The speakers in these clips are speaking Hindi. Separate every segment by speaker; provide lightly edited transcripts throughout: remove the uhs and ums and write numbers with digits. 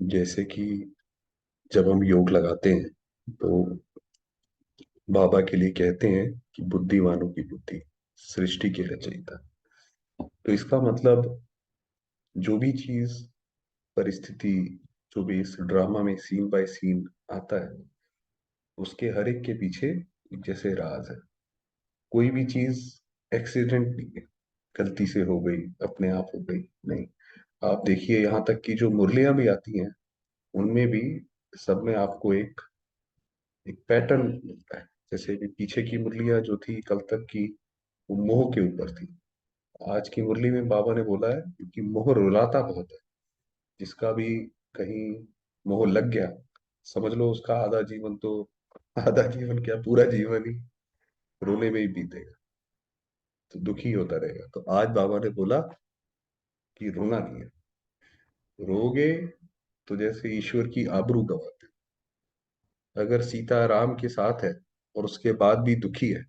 Speaker 1: जैसे कि जब हम योग लगाते हैं तो बाबा के लिए कहते हैं कि बुद्धिमानों की बुद्धि सृष्टि के रचयिता। तो इसका मतलब जो भी चीज, परिस्थिति, जो भी इस ड्रामा में सीन बाय सीन आता है, उसके हर एक के पीछे एक जैसे राज है। कोई भी चीज एक्सीडेंट नहीं है, गलती से हो गई, अपने आप हो गई नहीं। आप देखिए, यहाँ तक कि जो मुरलियां भी आती हैं उनमें भी सब में आपको एक एक पैटर्न मिलता है। जैसे कि पीछे की मुरलियां जो थी कल तक की, वो मोह के ऊपर थी। आज की मुरली में बाबा ने बोला है कि मोह रुलाता बहुत है। जिसका भी कहीं मोह लग गया, समझ लो उसका आधा जीवन तो, आधा जीवन क्या, पूरा जीवन ही रोने में ही बीतेगा, तो दुखी होता रहेगा। तो आज बाबा ने बोला कि रोना नहीं है। रोगे तो जैसे ईश्वर की आबरू गवाते। अगर सीता राम के साथ है और उसके बाद भी दुखी है,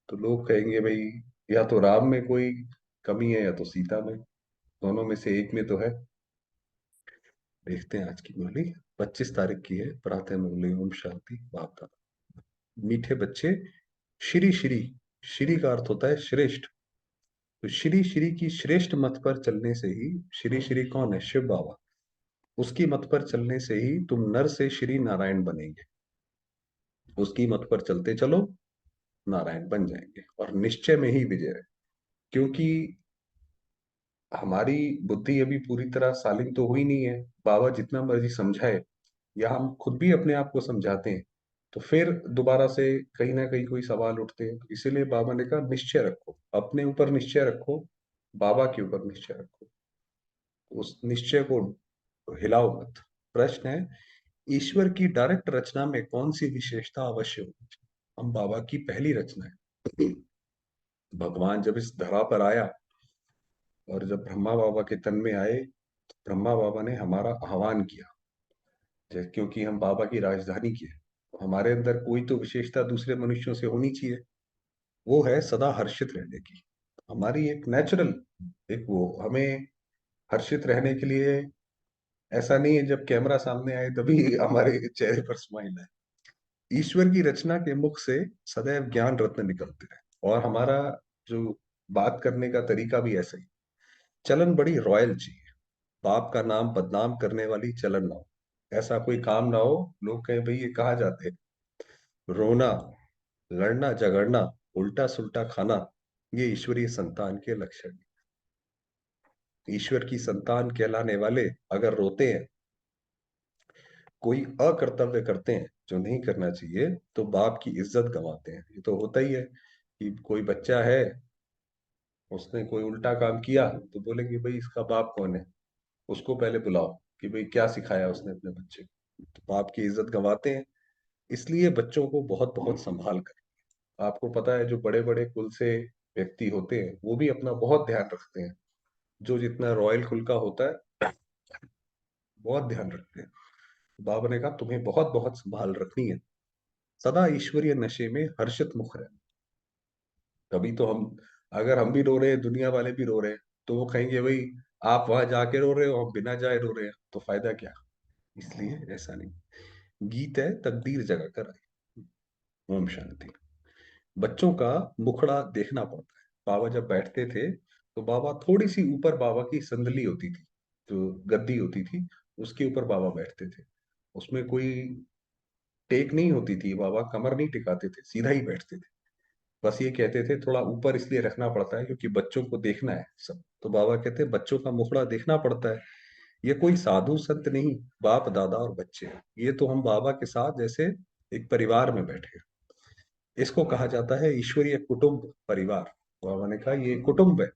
Speaker 1: तो लोग कहेंगे भाई या तो राम में कोई कमी है या तो सीता में, दोनों में से एक में तो है। देखते हैं आज की मुरली। 25 तारीख की है। प्रातः मुरली ओम शांति बाप का। मीठे बच्चे, श्री श्री, श्री का अर्थ होता है श्रेष्ठ। तो श्री श्री की श्रेष्ठ मत पर चलने से ही, श्री श्री कौन है? शिव बाबा। उसकी मत पर चलने से ही तुम नर से श्री नारायण बनेंगे। उसकी मत पर चलते चलो, नारायण बन जाएंगे और निश्चय में ही विजय है। क्योंकि हमारी बुद्धि अभी पूरी तरह सालिम तो हुई नहीं है। बाबा जितना मर्जी समझाए, या हम खुद भी अपने आप को समझाते हैं, तो फिर दोबारा से कहीं ना कहीं कोई सवाल उठते हैं। तो इसीलिए बाबा ने कहा निश्चय रखो, अपने ऊपर निश्चय रखो, बाबा के ऊपर निश्चय रखो। उस निश्चय को हिलाओ मत। प्रश्न है, ईश्वर की डायरेक्ट रचना में कौन सी विशेषता अवश्य होगी? हम बाबा की पहली रचना है। भगवान जब इस धरा पर आया और जब ब्रह्मा बाबा के तन में आए, तो ब्रह्मा बाबा ने हमारा आह्वान किया। क्योंकि हम बाबा की राजधानी की है, तो हमारे अंदर कोई तो विशेषता दूसरे मनुष्यों से होनी चाहिए। वो है सदा हर्षित रहने की। हमारी एक नेचुरल, एक वो हमें हर्षित रहने के लिए। ऐसा नहीं है जब कैमरा सामने आए तभी हमारे चेहरे पर स्माइल है। ईश्वर की रचना के मुख से सदैव ज्ञान रत्न निकलते हैं। और हमारा जो बात करने का तरीका भी ऐसा ही, चलन बड़ी रॉयल चाहिए। बाप का नाम बदनाम करने वाली चलन ना हो। ऐसा कोई काम ना हो लोग कहें भाई ये कहाँ जाते हैं। रोना, लड़ना झगड़ना, उल्टा सुल्टा खाना, ये ईश्वरीय संतान के लक्षण हैं। ईश्वर की संतान कहलाने वाले अगर रोते हैं, कोई अकर्तव्य करते हैं जो नहीं करना चाहिए, तो बाप की इज्जत गंवाते हैं। ये तो होता ही है कि कोई बच्चा है, उसने कोई उल्टा काम किया तो बोलेंगे भाई इसका बाप कौन है, उसको पहले बुलाओ कि भाई क्या सिखाया उसने अपने बच्चे को। तो बाप की इज्जत गंवाते हैं। इसलिए बच्चों को बहुत बहुत संभाल कर। आपको पता है जो बड़े बड़े कुल से व्यक्ति होते हैं वो भी अपना बहुत ध्यान रखते हैं। जो जितना रॉयल कुल का होता है, बहुत ध्यान रखते हैं। बाबा ने कहा तुम्हें बहुत बहुत संभाल रखनी है। सदा ईश्वरीय नशे में हर्षित मुख रहना। कभी तो हम, अगर हम भी रो रहे हैं, दुनिया वाले भी रो रहे हैं, तो वो कहेंगे भाई आप वहां जाके रो रहे हो, हम बिना जाए रो रहे हैं, तो फायदा क्या? इसलिए ऐसा नहीं। गीत है तकदीर जगा कर आई। ओम शांति। बच्चों का मुखड़ा देखना पड़ता है। बाबा जब बैठते थे तो बाबा थोड़ी सी ऊपर, बाबा की संदली होती थी, जो गद्दी होती थी, उसके ऊपर बाबा बैठते थे। उसमें कोई टेक नहीं होती थी, बाबा कमर नहीं टिकाते थे, सीधा ही बैठते थे। बस ये कहते थे थोड़ा ऊपर इसलिए रखना पड़ता है क्योंकि बच्चों को देखना है सब। तो बाबा कहते हैं बच्चों का मुखड़ा देखना पड़ता है। ये कोई साधु संत नहीं, बाप दादा और बच्चे हैं। ये तो हम बाबा के साथ जैसे एक परिवार में बैठे हैं। इसको कहा जाता है ईश्वरीय कुटुंब परिवार। बाबा ने कहा ये कुटुंब है।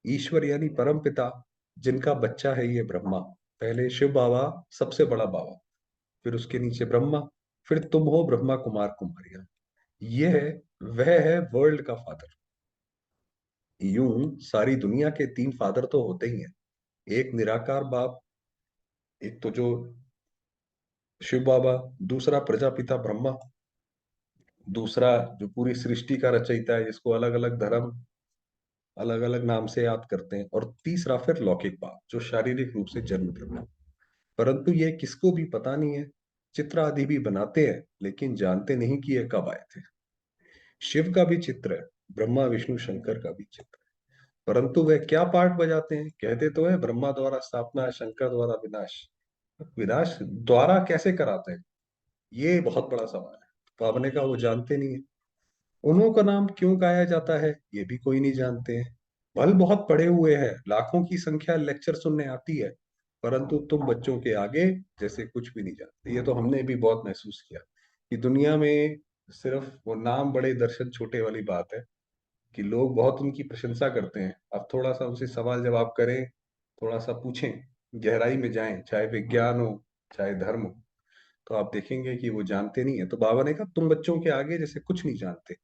Speaker 1: ईश्वर यानी परम पिता, जिनका बच्चा है ये ब्रह्मा। पहले शिव बाबा सबसे बड़ा बाबा, फिर उसके नीचे ब्रह्मा, फिर तुम हो ब्रह्मा कुमार कुमारियां। ये है, वह है वर्ल्ड का फादर। यूं सारी दुनिया के तीन फादर तो होते ही हैं। एक निराकार बाप, एक तो जो शिव बाबा, दूसरा प्रजापिता ब्रह्मा, दूसरा जो पूरी सृष्टि का रचयिता है, जिसको अलग अलग धर्म अलग अलग नाम से याद करते हैं, और तीसरा फिर लौकिक बाप जो शारीरिक रूप से जन्म देता है। परंतु ये किसको भी पता नहीं है। चित्र आदि भी बनाते हैं, लेकिन जानते नहीं कि ये कब आए थे। शिव का भी चित्र है, ब्रह्मा विष्णु शंकर का भी चित्र है, परंतु वे क्या पार्ट बजाते हैं? कहते तो है ब्रह्मा द्वारा स्थापना, शंकर द्वारा विनाश। विनाश द्वारा कैसे कराते हैं, ये बहुत बड़ा सवाल है। तो आपने कहा वो जानते नहीं है। उन्हों का नाम क्यों गाया जाता है, ये भी कोई नहीं जानते हैं। भल बहुत पढ़े हुए हैं, लाखों की संख्या लेक्चर सुनने आती है, परंतु तुम बच्चों के आगे जैसे कुछ भी नहीं जानते। ये तो हमने भी बहुत महसूस किया कि दुनिया में सिर्फ वो नाम बड़े दर्शन छोटे वाली बात है, कि लोग बहुत उनकी प्रशंसा करते हैं। अब थोड़ा सा उनसे सवाल जवाब करें, थोड़ा सा पूछें, गहराई में जाएं, चाहे विज्ञान हो चाहे धर्म हो, तो आप देखेंगे कि वो जानते नहीं है। तो बाबा ने कहा तुम बच्चों के आगे जैसे कुछ नहीं जानते,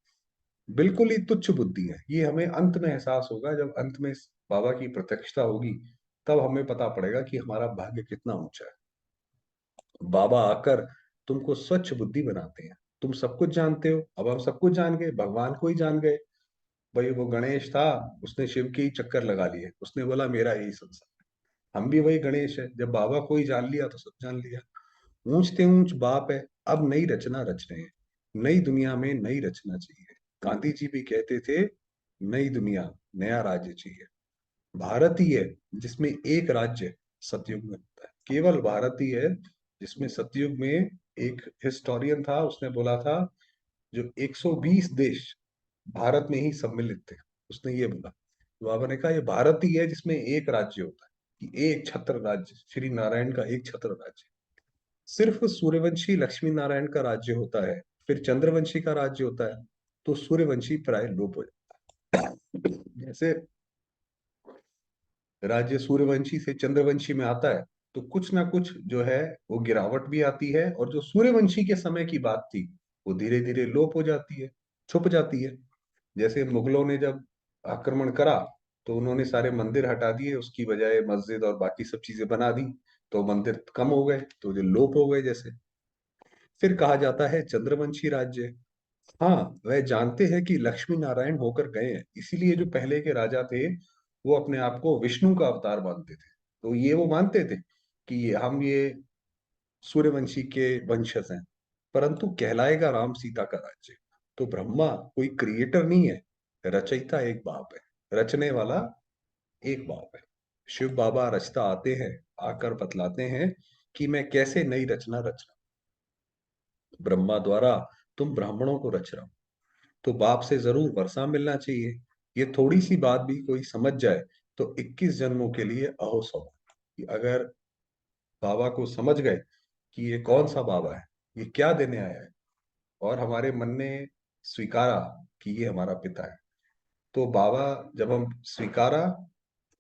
Speaker 1: बिल्कुल ही तुच्छ बुद्धि है। ये हमें अंत में एहसास होगा, जब अंत में बाबा की प्रत्यक्षता होगी, तब हमें पता पड़ेगा कि हमारा भाग्य कितना ऊंचा है। बाबा आकर तुमको स्वच्छ बुद्धि बनाते हैं। तुम सब कुछ जानते हो, अब हम सब कुछ जान गए, भगवान को ही जान गए। भाई वो गणेश था, उसने शिव के ही चक्कर लगा लिए, उसने बोला मेरा यही संसार है। हम भी वही गणेश है, जब बाबा को ही जान लिया तो सब जान लिया। ऊंचते ऊंच बाप है, अब नई रचना रच रहे हैं। नई दुनिया में नई रचना चाहिए। गांधी जी भी कहते थे नई दुनिया, नया राज्य चाहिए। भारत ही है जिसमें एक राज्य सतयुग में होता है, केवल भारत ही है जिसमें सतयुग में। एक हिस्टोरियन था, उसने बोला था जो 120 देश भारत में ही सम्मिलित थे, उसने ये बोला। तो बाबा ने कहा ये भारत ही है जिसमें एक राज्य होता है, कि एक छत्र राज्य, श्री नारायण का एक छत्र राज्य। सिर्फ सूर्यवंशी लक्ष्मी नारायण का राज्य होता है, फिर चंद्रवंशी का राज्य होता है, तो सूर्यवंशी प्राय लोप हो जाता है। जैसे राज्य सूर्यवंशी से चंद्रवंशी में आता है, तो कुछ ना कुछ जो है वो गिरावट भी आती है, और जो सूर्यवंशी के समय की बात थी वो धीरे धीरे लोप हो जाती है, छुप जाती है। जैसे मुगलों ने जब आक्रमण करा, तो उन्होंने सारे मंदिर हटा दिए, उसकी बजाय मस्जिद और बाकी सब चीजें बना दी, तो मंदिर कम हो गए, तो जो लोप हो गए जैसे। फिर कहा जाता है चंद्रवंशी राज्य। हाँ, वह जानते हैं कि लक्ष्मी नारायण होकर गए हैं, इसीलिए जो पहले के राजा थे वो अपने आप को विष्णु का अवतार मानते थे। तो ये वो मानते थे कि हम ये सूर्यवंशी के वंशज हैं, परंतु कहलाएगा राम सीता का राज्य। तो ब्रह्मा कोई क्रिएटर नहीं है, रचयिता एक बाप है, रचने वाला एक बाप है। शिव बाबा रचता आते हैं, आकर बतलाते हैं कि मैं कैसे नई रचना रच रहा हूं। ब्रह्मा द्वारा तुम ब्राह्मणों को रच रहा हूं, तो बाप से जरूर वर्षा मिलना चाहिए। ये थोड़ी सी बात भी कोई समझ जाए तो 21 जन्मों के लिए अहो सौ। कि अगर बाबा को समझ गए कि ये कौन सा बाबा है, ये क्या देने आया है, और हमारे मन ने स्वीकारा कि ये हमारा पिता है, तो बाबा जब हम स्वीकारा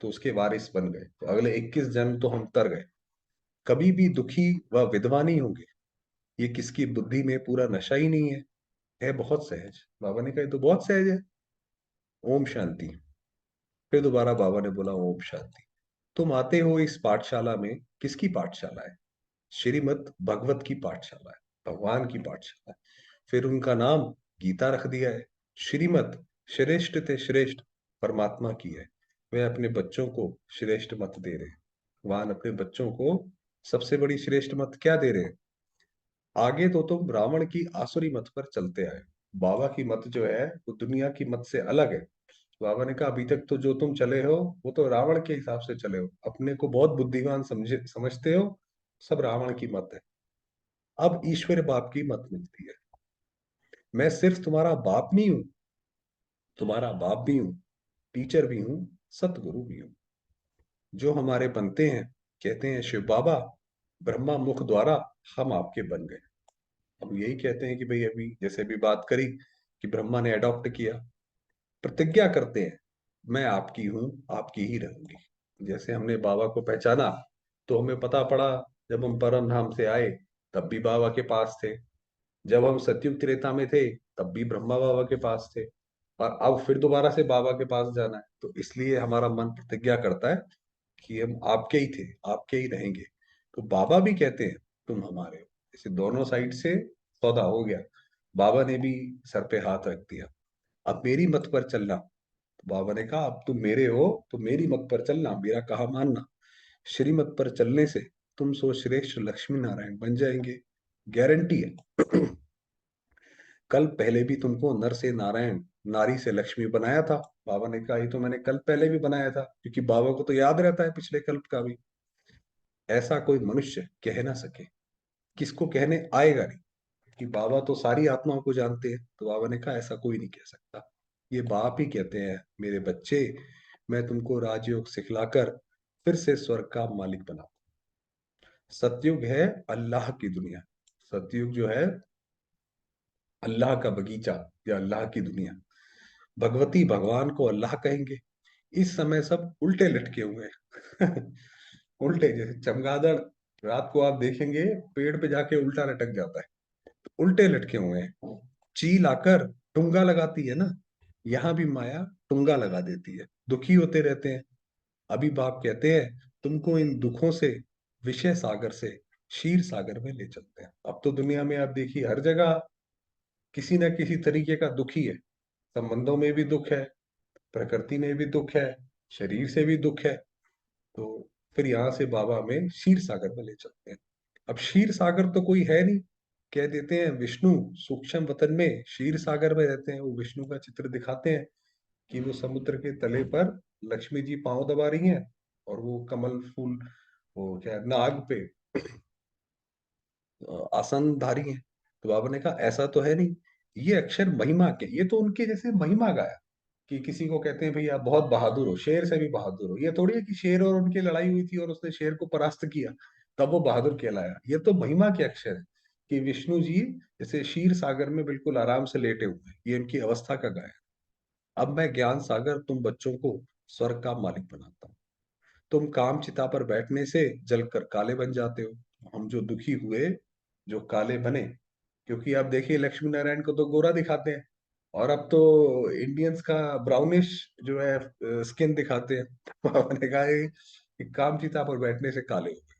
Speaker 1: तो उसके वारिस बन गए, तो अगले 21 जन्म तो हम तर गए। कभी भी दुखी व विधवा नहीं होंगे। ये किसकी बुद्धि में पूरा नशा ही नहीं है बहुत सहज। बाबा ने कहा "ये तो बहुत सहज है"। ओम शांति। फिर दोबारा बाबा ने बोला ओम शांति। तुम आते हो इस पाठशाला में, किसकी पाठशाला है? श्रीमद् भगवत की पाठशाला है, भगवान की पाठशाला है। फिर उनका नाम गीता रख दिया है। श्रीमत श्रेष्ठ ते श्रेष्ठ परमात्मा की है। वे अपने बच्चों को श्रेष्ठ मत दे रहे हैं। भगवान अपने बच्चों को सबसे बड़ी श्रेष्ठ मत क्या दे रहे हैं? आगे तो तुम रावण की आसुरी मत पर चलते आए। बाबा की मत जो है वो दुनिया की मत से अलग है। बाबा ने कहा अभी तक तो जो तुम चले हो वो तो रावण के हिसाब से चले हो, अपने को बहुत बुद्धिमान समझते हो, सब रावण की मत है। अब ईश्वर बाप की मत मिलती है। मैं सिर्फ तुम्हारा बाप नहीं हूं, तुम्हारा बाप भी हूं, टीचर भी हूं, सतगुरु भी हूं। जो हमारे बनते हैं, कहते हैं शिव बाबा ब्रह्मा मुख द्वारा हम आपके बन गए। हम यही कहते हैं कि भाई अभी जैसे अभी बात करी कि ब्रह्मा ने अडॉप्ट किया, प्रतिज्ञा करते हैं मैं आपकी हूं, आपकी ही रहूंगी। जैसे हमने बाबा को पहचाना, तो हमें पता पड़ा जब हम परम धाम से आए तब भी बाबा के पास थे, जब हम सतयुग त्रेता में थे तब भी ब्रह्मा बाबा के पास थे, और अब फिर दोबारा से बाबा के पास जाना है। तो इसलिए हमारा मन प्रतिज्ञा करता है कि हम आपके ही थे, आपके ही रहेंगे। तो बाबा भी कहते हैं तुम हमारे हो। इसे दोनों साइड से सौदा हो गया। बाबा ने भी सर पे हाथ रख दिया, अब मेरी मत पर चलना। तो बाबा ने कहा अब तुम मेरे हो तो मेरी मत पर चलना, मेरा कहा मानना। श्रीमत पर चलने से तुम श्रेष्ठ लक्ष्मी नारायण बन जाएंगे, गारंटी है। कल पहले भी तुमको नर से नारायण, नारी से लक्ष्मी बनाया था। बाबा ने कहा ये तो मैंने कल पहले भी बनाया था, क्योंकि बाबा को तो याद रहता है पिछले कल्प का भी। ऐसा कोई मनुष्य कह ना सके, किसको कहने आएगा नहीं, कि बाबा तो सारी आत्माओं को जानते हैं। तो बाबा ने कहा ऐसा कोई नहीं कह सकता। ये बाप ही कहते हैं, मेरे बच्चे, मैं तुमको राजयोग सिखलाकर फिर से स्वर्ग का मालिक बना। सतयुग है अल्लाह की दुनिया। सतयुग जो है अल्लाह का बगीचा, या अल्लाह की दुनिया। भगवती भगवान को अल्लाह कहेंगे। इस समय सब उल्टे लटके हुए हैं। उल्टे, जैसे चमगादड़ रात को आप देखेंगे पेड़ पे जाके उल्टा लटक जाता है, उल्टे लटके हुए हैं। चील आकर टुंगा लगाती है ना, यहाँ भी माया टुंगा लगा देती है, दुखी होते रहते हैं। अभी बाप कहते हैं तुमको इन दुखों से, विषय सागर से क्षीर सागर में ले चलते हैं। अब तो दुनिया में आप देखिए हर जगह किसी न किसी तरीके का दुख ही है। संबंधों में भी दुख है, प्रकृति में भी दुख है, शरीर से भी दुख है। तो फिर यहाँ से बाबा हमें क्षीर सागर में ले चलते हैं। अब क्षीर सागर तो कोई है नहीं, कह देते हैं विष्णु सूक्ष्म वतन में क्षीर सागर में रहते हैं। वो विष्णु का चित्र दिखाते हैं कि वो समुद्र के तले पर लक्ष्मी जी पांव दबा रही हैं, और वो कमल फूल, वो क्या है, नाग पे आसनधारी हैं। तो बाबा ने कहा ऐसा तो है नहीं, ये अक्षर महिमा के, ये तो उनके जैसे महिमा गाया। कि किसी को कहते हैं भाई आप बहुत बहादुर हो, शेर से भी बहादुर हो, ये थोड़ी है कि शेर और उनकी लड़ाई हुई थी और उसने शेर को परास्त किया तब वो बहादुर कहलाया। ये तो महिमा के अक्षर है कि विष्णु जी जैसे क्षीर सागर में बिल्कुल आराम से लेटे हुए हैं, ये उनकी अवस्था का गाया। अब मैं ज्ञान सागर तुम बच्चों को स्वर्ग का मालिक बनाता हूँ। तुम काम चिता पर बैठने से जलकर काले बन जाते हो। हम जो दुखी हुए, जो काले बने, क्योंकि आप देखिए लक्ष्मी नारायण को तो गोरा दिखाते हैं, और अब तो इंडियंस का ब्राउनिश जो है स्किन दिखाते हैं। बाबा ने कहा है कि काम चिता पर बैठने से काले हो गए,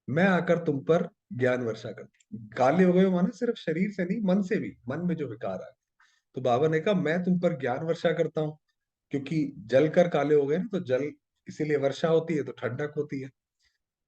Speaker 1: मैं आकर तुम पर ज्ञान वर्षा करती। काले हो गए हो माना सिर्फ शरीर से नहीं, मन से भी, मन में जो विकार आ गए। तो बाबा ने कहा मैं तुम पर ज्ञान वर्षा करता हूँ, क्योंकि जल कर काले हो गए ना, तो जल इसीलिए वर्षा होती है, तो ठंडक होती है,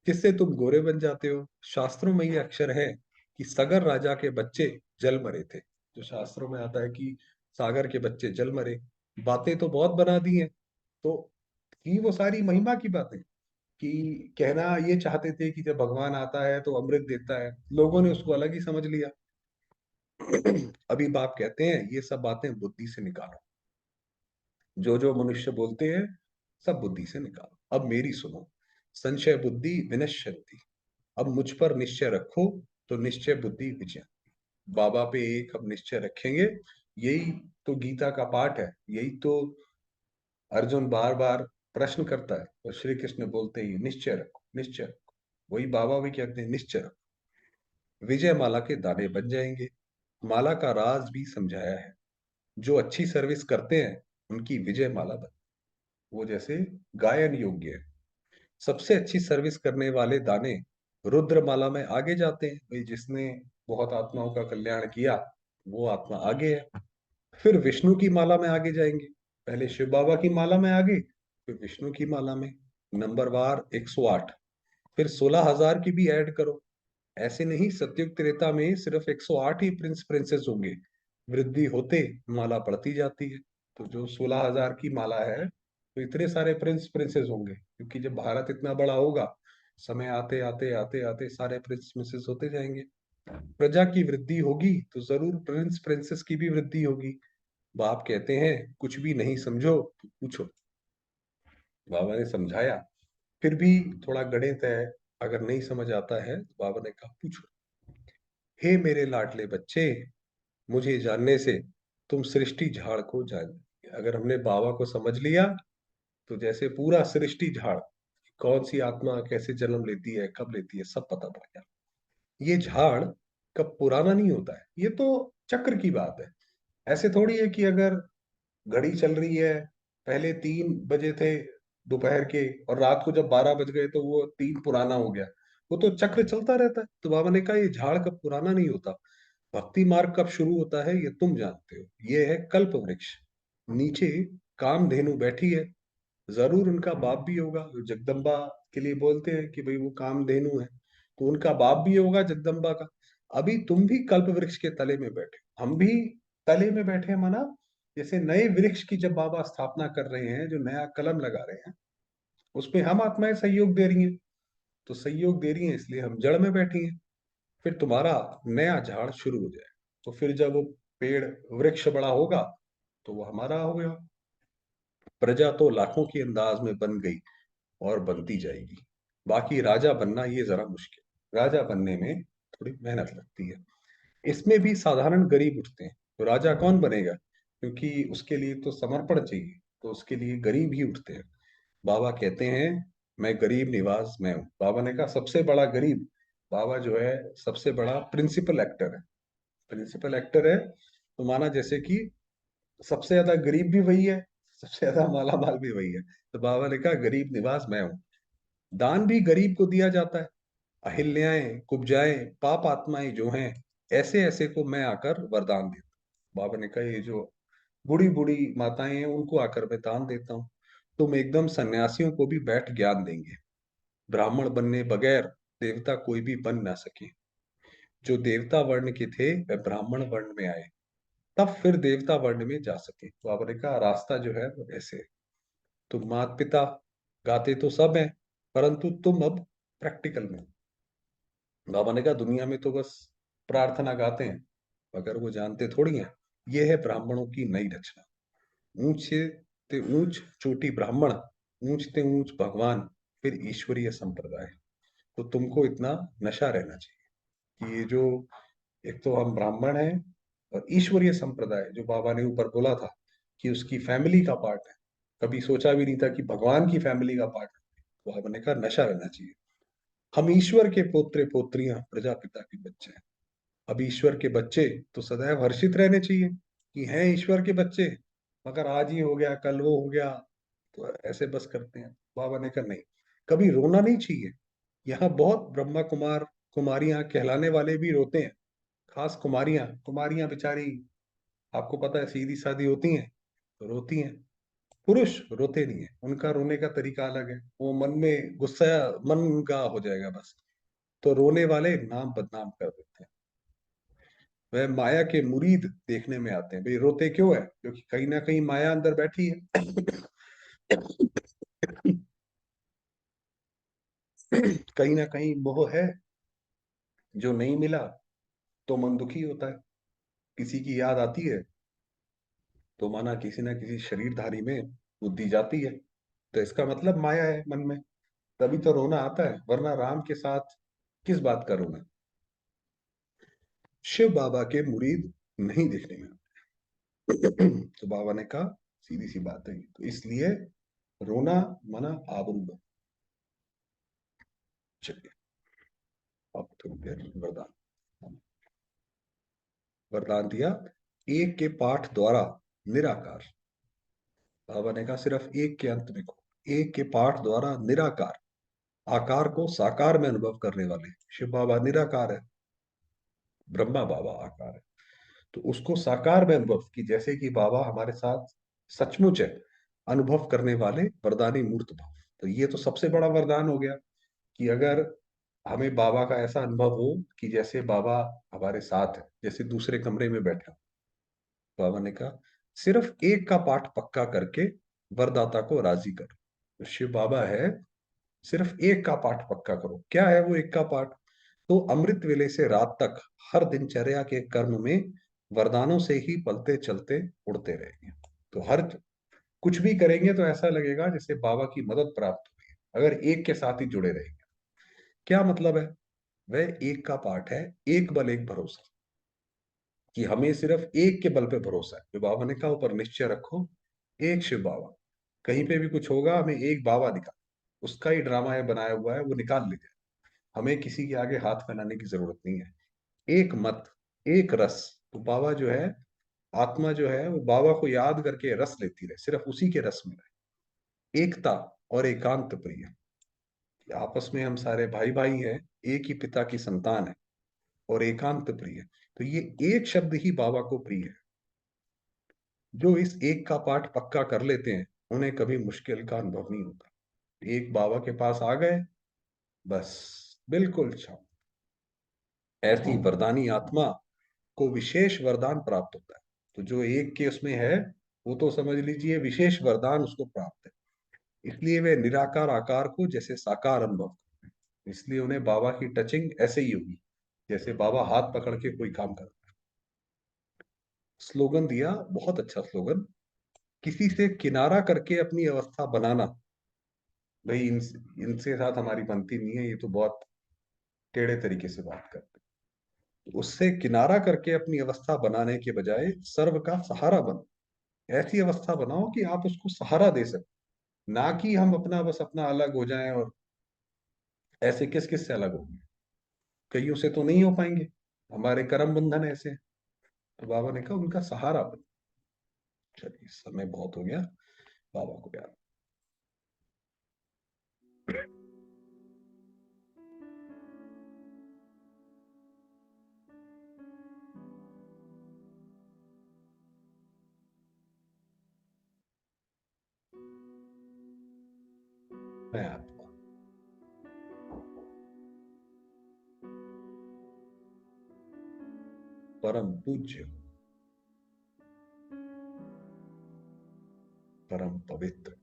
Speaker 1: जिससे तुम गोरे बन जाते हो। शास्त्रों में ये अक्षर है कि सगर राजा के बच्चे जल मरे थे। जो शास्त्रों में आता है कि सागर के बच्चे जल मरे। बातें तो बहुत बना दी हैं, तो थी वो सारी महिमा की बातें, कि कहना ये चाहते थे कि जब भगवान आता है तो अमृत देता है, लोगों ने उसको अलग ही समझ लिया। अभी बाप कहते हैं ये सब बातें बुद्धि से निकालो, जो जो मनुष्य बोलते हैं सब बुद्धि से निकालो। अब मेरी सुनो, संशय बुद्धि विनश्यंति। अब मुझ पर निश्चय रखो तो निश्चय बुद्धि विजय। बाबा पे एक हम निश्चय रखेंगे, यही तो गीता का पाठ है, यही तो अर्जुन बार बार प्रश्न करता है, और श्री कृष्ण बोलते ही निश्चय रखो, निश्चय रखो। वही बाबा भी कहते हैं निश्चय रखो, विजय माला के दाने बन जाएंगे। माला का राज भी समझाया है, जो अच्छी सर्विस करते हैं उनकी विजय माला बन, वो जैसे गायन योग्य है। सबसे अच्छी सर्विस करने वाले दाने रुद्रमाला में आगे जाते हैं। भाई जिसने बहुत आत्माओं का कल्याण किया वो आत्मा आगे है। फिर विष्णु की माला में आगे जाएंगे, पहले शिव बाबा की माला में आगे, फिर विष्णु की माला में। नंबर वार 108, फिर 16,000 की भी ऐड करो। ऐसे नहीं, सतयुग त्रेता में सिर्फ 108 ही प्रिंस प्रिंसेस होंगे, वृद्धि होते माला बढ़ती जाती है। तो जो 16,000 की माला है, तो इतने सारे प्रिंस प्रिंसेस होंगे, क्योंकि जब भारत इतना बड़ा होगा, समय आते आते आते आते सारे प्रिंस प्रिंसेस होते जाएंगे। प्रजा की वृद्धि होगी तो जरूर प्रिंस प्रिंसेस की भी वृद्धि होगी। बाप कहते हैं कुछ भी नहीं समझो तो पूछो। बाबा ने समझाया, फिर भी थोड़ा गणित है, अगर नहीं समझ आता है तो बाबा ने कहा पूछो। हे मेरे लाडले बच्चे, मुझे जानने से तुम सृष्टि झाड़ को जान जाओगे। अगर हमने बाबा को समझ लिया तो जैसे पूरा सृष्टि झाड़, कौन सी आत्मा कैसे जन्म लेती है, कब लेती है, सब पता पड़ गया। ये झाड़ कब पुराना नहीं होता है, ये तो चक्र की बात है। ऐसे थोड़ी है कि अगर घड़ी चल रही है, पहले 3 बजे थे दोपहर के, और रात को जब 12 बज गए तो वो 3 पुराना हो गया। वो तो चक्र चलता रहता है। तो बाबा ने कहा ये झाड़ कब पुराना नहीं होता। भक्ति मार्ग कब शुरू होता है ये तुम जानते हो, ये है कल्प वृक्ष। नीचे कामधेनु बैठी है, जरूर उनका बाप भी होगा, जो जगदम्बा के लिए बोलते हैं कि भाई वो कामधेनु है, तो उनका बाप भी होगा जगदम्बा का। अभी तुम भी कल्प वृक्ष के तले में बैठे, हम भी तले में बैठे हैं, माना जैसे नए वृक्ष की जब बाबा स्थापना कर रहे हैं, जो नया कलम लगा रहे हैं, उसमें हम आत्माएं सहयोग दे रही हैं। तो सहयोग दे रही हैं इसलिए हम जड़ में बैठी हैं। फिर तुम्हारा नया झाड़ शुरू हो जाए, तो फिर जब वो पेड़ वृक्ष बड़ा होगा तो वो हमारा हो गया। प्रजा तो लाखों के अंदाज में बन गई और बनती जाएगी। बाकी राजा बनना ये जरा मुश्किल, राजा बनने में थोड़ी मेहनत लगती है। इसमें भी साधारण गरीब उठते हैं। तो राजा कौन बनेगा, क्योंकि उसके लिए तो समर्पण चाहिए, तो उसके लिए गरीब ही उठते हैं। बाबा कहते हैं मैं गरीब निवाज मैं हूँ। बाबा ने कहा सबसे बड़ा गरीब, बाबा जो है सबसे बड़ा प्रिंसिपल एक्टर है। प्रिंसिपल एक्टर है तो माना जैसे कि सबसे ज्यादा गरीब भी वही है, सबसे ज्यादा माला माल भी वही है। तो बाबा ने कहा गरीब निवास मैं हूँ। दान भी गरीब को दिया जाता है। अहिल्याएं कुब्जाएं पाप आत्माएं जो हैं, ऐसे ऐसे को मैं आकर वरदान देता हूँ। बाबा ने कहा ये जो बूढ़ी बूढ़ी माताएं हैं उनको आकर मैं दान देता हूँ। तुम एकदम सन्यासियों को भी बैठ ज्ञान देंगे। ब्राह्मण बनने बगैर देवता कोई भी बन ना सके। जो देवता वर्ण के थे वह ब्राह्मण वर्ण में आए, तब फिर देवता वर्ण में जा सके। तो बाबा ने कहा रास्ता जो है वो ऐसे है। तुम माता पिता गाते तो सब हैं, परंतु तुम अब प्रैक्टिकल में। बाबा ने कहा दुनिया में तो बस प्रार्थना गाते हैं, मगर वो जानते थोड़ी हैं ये है ब्राह्मणों की नई रचना। ऊंच से ते ऊंच चोटी ब्राह्मण, ऊंच ते ऊंच भगवान, फिर ईश्वरीय संप्रदाय। तो तुमको इतना नशा रहना चाहिए कि ये जो, एक तो हम ब्राह्मण हैं, और ईश्वरीय संप्रदाय जो बाबा ने ऊपर बोला था कि उसकी फैमिली का पार्ट है। कभी सोचा भी नहीं था कि भगवान की फैमिली का पार्ट है। तो बाबा ने कहा नशा रहना चाहिए। हम ईश्वर के पोत्रे पोत्रियां प्रजापिता के बच्चे हैं। अब ईश्वर के बच्चे तो सदैव हर्षित रहने चाहिए कि हैं ईश्वर के बच्चे, मगर आज ही हो गया कल वो हो गया तो ऐसे बस करते हैं। बाबा ने कहा नहीं, कभी रोना नहीं चाहिए। यहाँ बहुत ब्रह्मा कुमार कुमारियां कहलाने वाले भी रोते हैं। खास कुमारियां, कुमारियां बेचारी आपको पता है सीधी सादी होती हैं तो रोती हैं। पुरुष रोते नहीं है, उनका रोने का तरीका अलग है। वो मन में गुस्सा, मन उनका हो जाएगा बस, तो रोने वाले नाम बदनाम कर देते हैं। वह माया के मुरीद देखने में आते हैं। भाई रोते क्यों है, क्योंकि कहीं ना कहीं माया अंदर बैठी है। कहीं ना कहीं मोह है, जो नहीं मिला तो मन दुखी होता है। किसी की याद आती है तो माना किसी ना किसी शरीरधारी में बुद्धि जाती है, तो इसका मतलब माया है मन में। तभी तो रोना आता है, वरना राम के साथ किस बात का रोना। शिव बाबा के मुरीद नहीं देखने में आते। तो बाबा ने कहा सीधी सी बात है, तो इसलिए रोना मना आबरू। चलिए, अब थोड़ी देर वरदान। वरदान दिया एक के पाठ द्वारा निराकार। बाबा ने कहा सिर्फ एक के अंत में को, एक के पाठ द्वारा निराकार, आकार को साकार में अनुभव करने वाले। शिव बाबा निराकार है, ब्रह्मा बाबा आकार है। तो उसको साकार में अनुभव की, जैसे कि बाबा हमारे साथ सचमुच है, अनुभव करने वाले वरदानी मूर्त भाव। तो ये तो सबसे बड़ा वरदान हो गया कि अगर हमें बाबा का ऐसा अनुभव हो कि जैसे बाबा हमारे साथ है, जैसे दूसरे कमरे में बैठा। बाबा ने कहा सिर्फ एक का पाठ पक्का करके वरदाता को राजी करो। तो शिव बाबा है, सिर्फ एक का पाठ पक्का करो। क्या है वो एक का पाठ, तो अमृत वेले से रात तक हर दिनचर्या के कर्म में वरदानों से ही पलते चलते उड़ते रहेंगे। तो हर कुछ भी करेंगे तो ऐसा लगेगा जैसे बाबा की मदद प्राप्त हुई है, अगर एक के साथ ही जुड़े रहेंगे। क्या मतलब है, वह एक का पाठ है, एक बल एक भरोसा, कि हमें सिर्फ एक के बल पे भरोसा है। जो बाबा ने कहा ऊपर निश्चय रखो, एक शिव बाबा। कहीं पे भी कुछ होगा हमें एक बाबा निकाल, उसका ही ड्रामा है बनाया हुआ है, वो निकाल लीजिए। हमें किसी के आगे हाथ फैलाने की जरूरत नहीं है। एक मत, एक रस। तो बाबा जो है, आत्मा जो है वो बाबा को याद करके रस लेती रहे, सिर्फ उसी के रस में रहे। एकता और एकांत प्रिय, आपस में हम सारे भाई भाई हैं, एक ही पिता की संतान है, और एकांत प्रिय। तो ये एक शब्द ही बाबा को प्रिय है। जो इस एक का पाठ पक्का कर लेते हैं उन्हें कभी मुश्किल का अनुभव नहीं होता। एक बाबा के पास आ गए, बस बिल्कुल शांत। ऐसी वरदानी आत्मा को विशेष वरदान प्राप्त होता है। तो जो एक के उसमें है, वो तो समझ लीजिए विशेष वरदान उसको प्राप्त है। इसलिए वे निराकार आकार को जैसे साकार अनुभव करते हैं। इसलिए उन्हें बाबा की टचिंग ऐसे ही होगी जैसे बाबा हाथ पकड़ के कोई काम कर। स्लोगन दिया, बहुत अच्छा स्लोगन। किसी से किनारा करके अपनी अवस्था बनाना। भाई इनसे साथ हमारी बनती नहीं है, ये तो बहुत टेढ़े तरीके से बात करते हैं। तो उससे किनारा करके अपनी अवस्था बनाने के बजाय सर्व का सहारा बनो। ऐसी अवस्था बनाओ कि आप उसको सहारा दे सको, ना कि हम अपना बस अपना अलग हो जाएं। और ऐसे किस किस से अलग होंगे? कईयों से तो नहीं हो पाएंगे, हमारे कर्म बंधन ऐसे हैं। तो बाबा ने कहा उनका सहारा बनो। चलिए, समय बहुत हो गया, बाबा को याद। मैं आत्मा, परम पूज्य, परम पवित्र,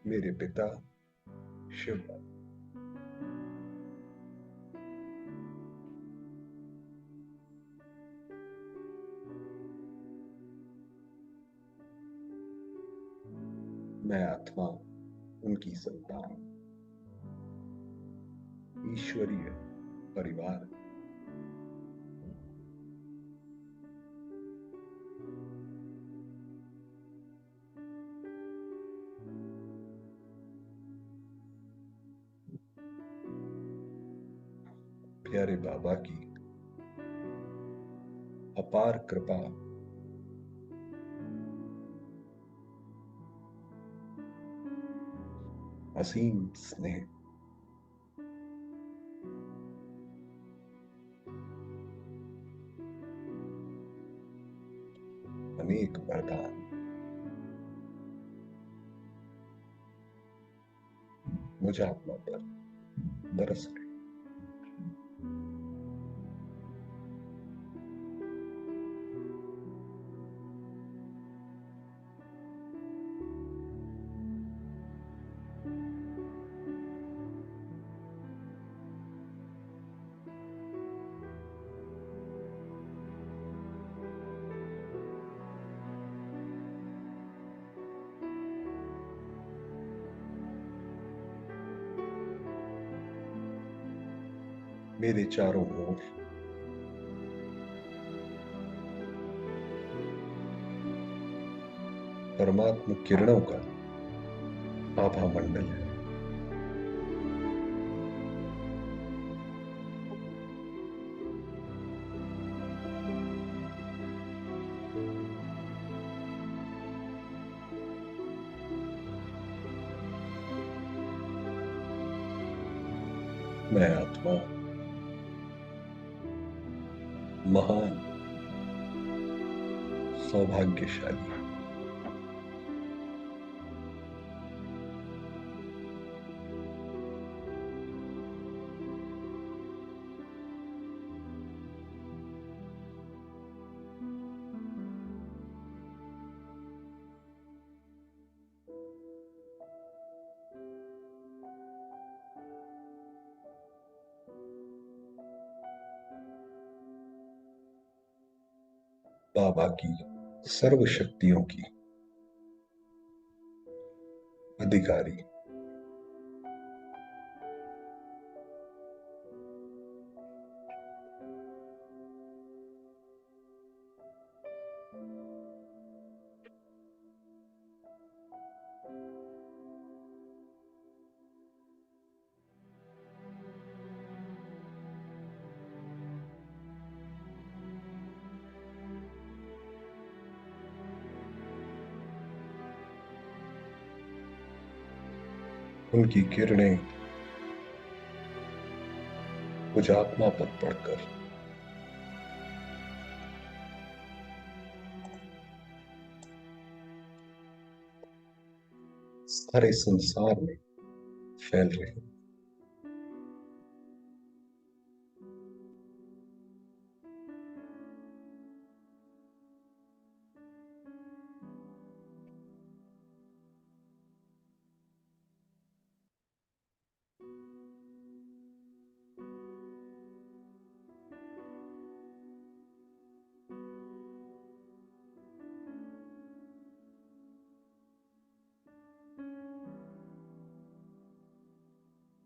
Speaker 1: मेरे पिता शिव, मैं आत्मा उनकी संतान, ईश्वरीय परिवार। प्यारे बाबा की अपार कृपा, असीम स्नेह, अनेक वरदान मुझे आत्मा पर बरस रहे। मेरे चारों ओर परमात्म किरणों का आभा मंडल है। मैं आत्मा महान सौभाग्यशाली, बाबा की सर्व शक्तियों की अधिकारी। उनकी किरणें मुझ आत्मा पर पड़कर सारे संसार में फैल रही।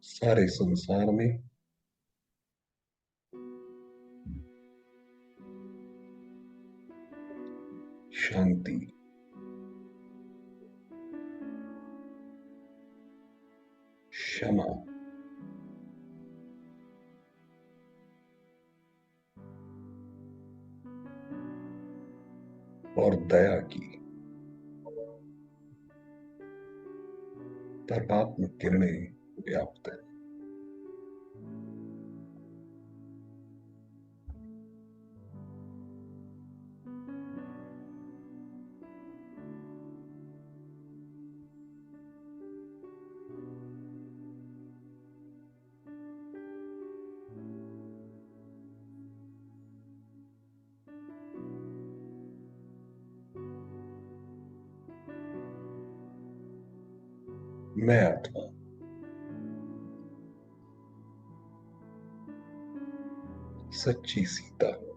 Speaker 1: सारे संसार में शांति, क्षमा और दया की परमात्म किरणें व्याप्त है। मैं आत्मा सच्ची सीता हूं।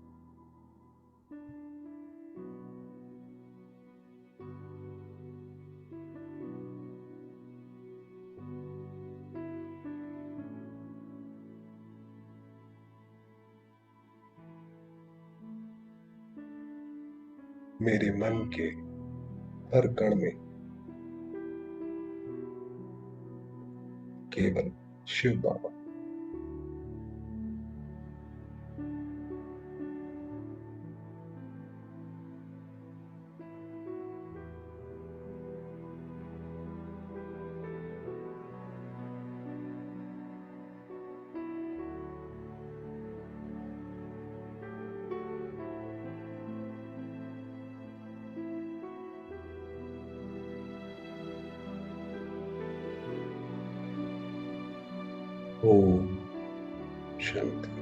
Speaker 1: मेरे मन के हर कण में केवल शिव बाबा। ओम शांति।